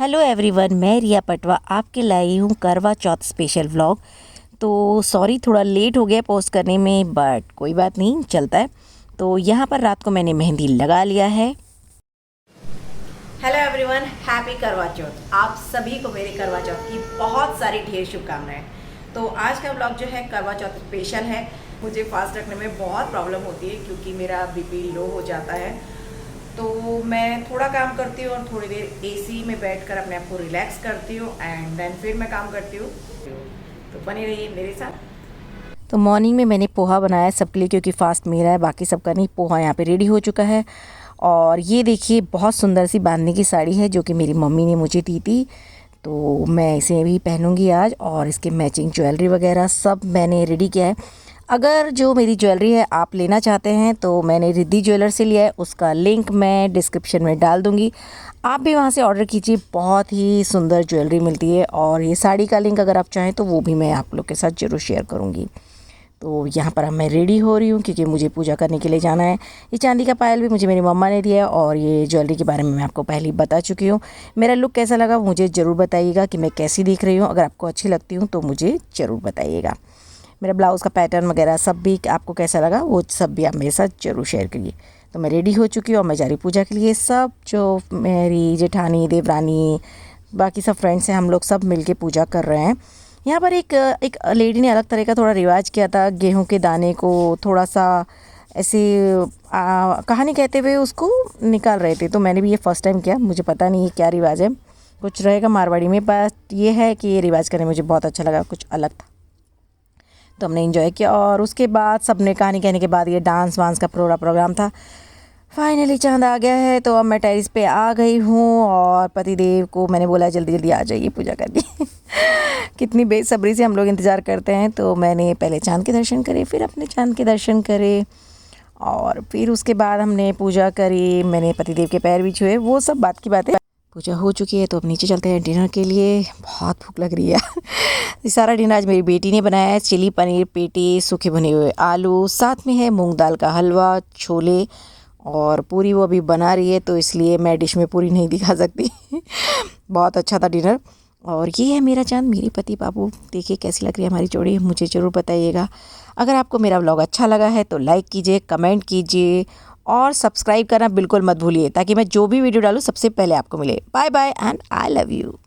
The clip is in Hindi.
हेलो एवरीवन, मैं रिया पटवा आपके लाई हूँ करवा चौथ स्पेशल व्लॉग। तो सॉरी थोड़ा लेट हो गया पोस्ट करने में, बट कोई बात नहीं, चलता है। तो यहाँ पर रात को मैंने मेहंदी लगा लिया है। हेलो एवरीवन, हैप्पी करवा चौथ। आप सभी को मेरे करवा चौथ की बहुत सारी ढेर शुभकामनाएं। तो आज का व्लॉग जो है करवा चौथ स्पेशल है। मुझे फास्ट रखने में बहुत प्रॉब्लम होती है क्योंकि मेरा बीपी लो हो जाता है। तो मैं थोड़ा काम करती हूँ और थोड़ी देर एसी में बैठकर अपने आप को रिलैक्स करती हूँ एंड देन फिर मैं काम करती हूँ। तो बने रहिए मेरे साथ। तो मॉर्निंग में मैंने पोहा बनाया सबके लिए, क्योंकि फास्ट मेरा है, बाकी सबका नहीं। पोहा यहाँ पे रेडी हो चुका है। और ये देखिए बहुत सुंदर सी बांधने की साड़ी है जो कि मेरी मम्मी ने मुझे दी थी। तो मैं इसे भी पहनूंगी आज, और इसके मैचिंग ज्वेलरी वगैरह सब मैंने रेडी किया है। अगर जो मेरी ज्वेलरी है आप लेना चाहते हैं तो मैंने रिद्धि ज्वेलर से लिया है, उसका लिंक मैं डिस्क्रिप्शन में डाल दूँगी। आप भी वहाँ से ऑर्डर कीजिए, बहुत ही सुंदर ज्वेलरी मिलती है। और ये साड़ी का लिंक अगर आप चाहें तो वो भी मैं आप लोग के साथ ज़रूर शेयर करूँगी। तो यहाँ पर अब मैं रेडी हो रही हूँ क्योंकि मुझे पूजा करने के लिए जाना है। ये चांदी का पायल भी मुझे मेरी मम्मा ने दिया है, और ये ज्वेलरी के बारे में मैं आपको पहले ही बता चुकी हूँ। मेरा लुक कैसा लगा मुझे ज़रूर बताइएगा कि मैं कैसी दिख रही हूँ। अगर आपको अच्छी लगती हूँ तो मुझे ज़रूर बताइएगा। मेरा ब्लाउज़ का पैटर्न वगैरह सब भी आपको कैसा लगा वो सब भी आप मेरे साथ ज़रूर शेयर करिए। तो मैं रेडी हो चुकी हूँ और मैं जा रही पूजा के लिए। सब जो मेरी जेठानी, देवरानी, बाकी सब फ्रेंड्स हैं, हम लोग सब मिलके पूजा कर रहे हैं। यहाँ पर एक लेडी ने अलग तरह का थोड़ा रिवाज किया था। गेहूं के दाने को थोड़ा सा ऐसे कहानी कहते हुए उसको निकाल रहे थे। तो मैंने भी ये फ़र्स्ट टाइम किया, मुझे पता नहीं ये क्या रिवाज है, कुछ रहेगा मारवाड़ी में। बस ये है कि ये रिवाज करने मुझे बहुत अच्छा लगा, कुछ अलग था, तो हमने एंजॉय किया। और उसके बाद सबने कहानी कहने के बाद ये डांस वांस का पूरा प्रोग्राम था। फाइनली चांद आ गया है, तो अब मैं टेरिस पे आ गई हूँ और पतिदेव को मैंने बोला जल्दी जल्दी आ जाइए पूजा करके। कितनी बेसब्री से हम लोग इंतज़ार करते हैं। तो मैंने पहले चांद के दर्शन करे, फिर अपने चांद के दर्शन करे, और फिर उसके बाद हमने पूजा करी। मैंने पतिदेव के पैर भी छुए, वो सब बात की बातें। पूजा हो चुकी है तो अब नीचे चलते हैं डिनर के लिए। बहुत भूख लग रही है। ये सारा डिनर आज मेरी बेटी ने बनाया है। चिली पनीर, पेटी, सूखे भुने हुए आलू, साथ में है मूंग दाल का हलवा, छोले और पूरी वो अभी बना रही है, तो इसलिए मैं डिश में पूरी नहीं दिखा सकती। बहुत अच्छा था डिनर। और ये है मेरा चांद, मेरे पति बाबू। देखिए कैसी लग रही है हमारी जोड़ी, मुझे ज़रूर बताइएगा। अगर आपको मेरा व्लॉग अच्छा लगा है तो लाइक कीजिए, कमेंट कीजिए और सब्सक्राइब करना बिल्कुल मत भूलिए, ताकि मैं जो भी वीडियो डालूँ सबसे पहले आपको मिले। Bye bye and I love you.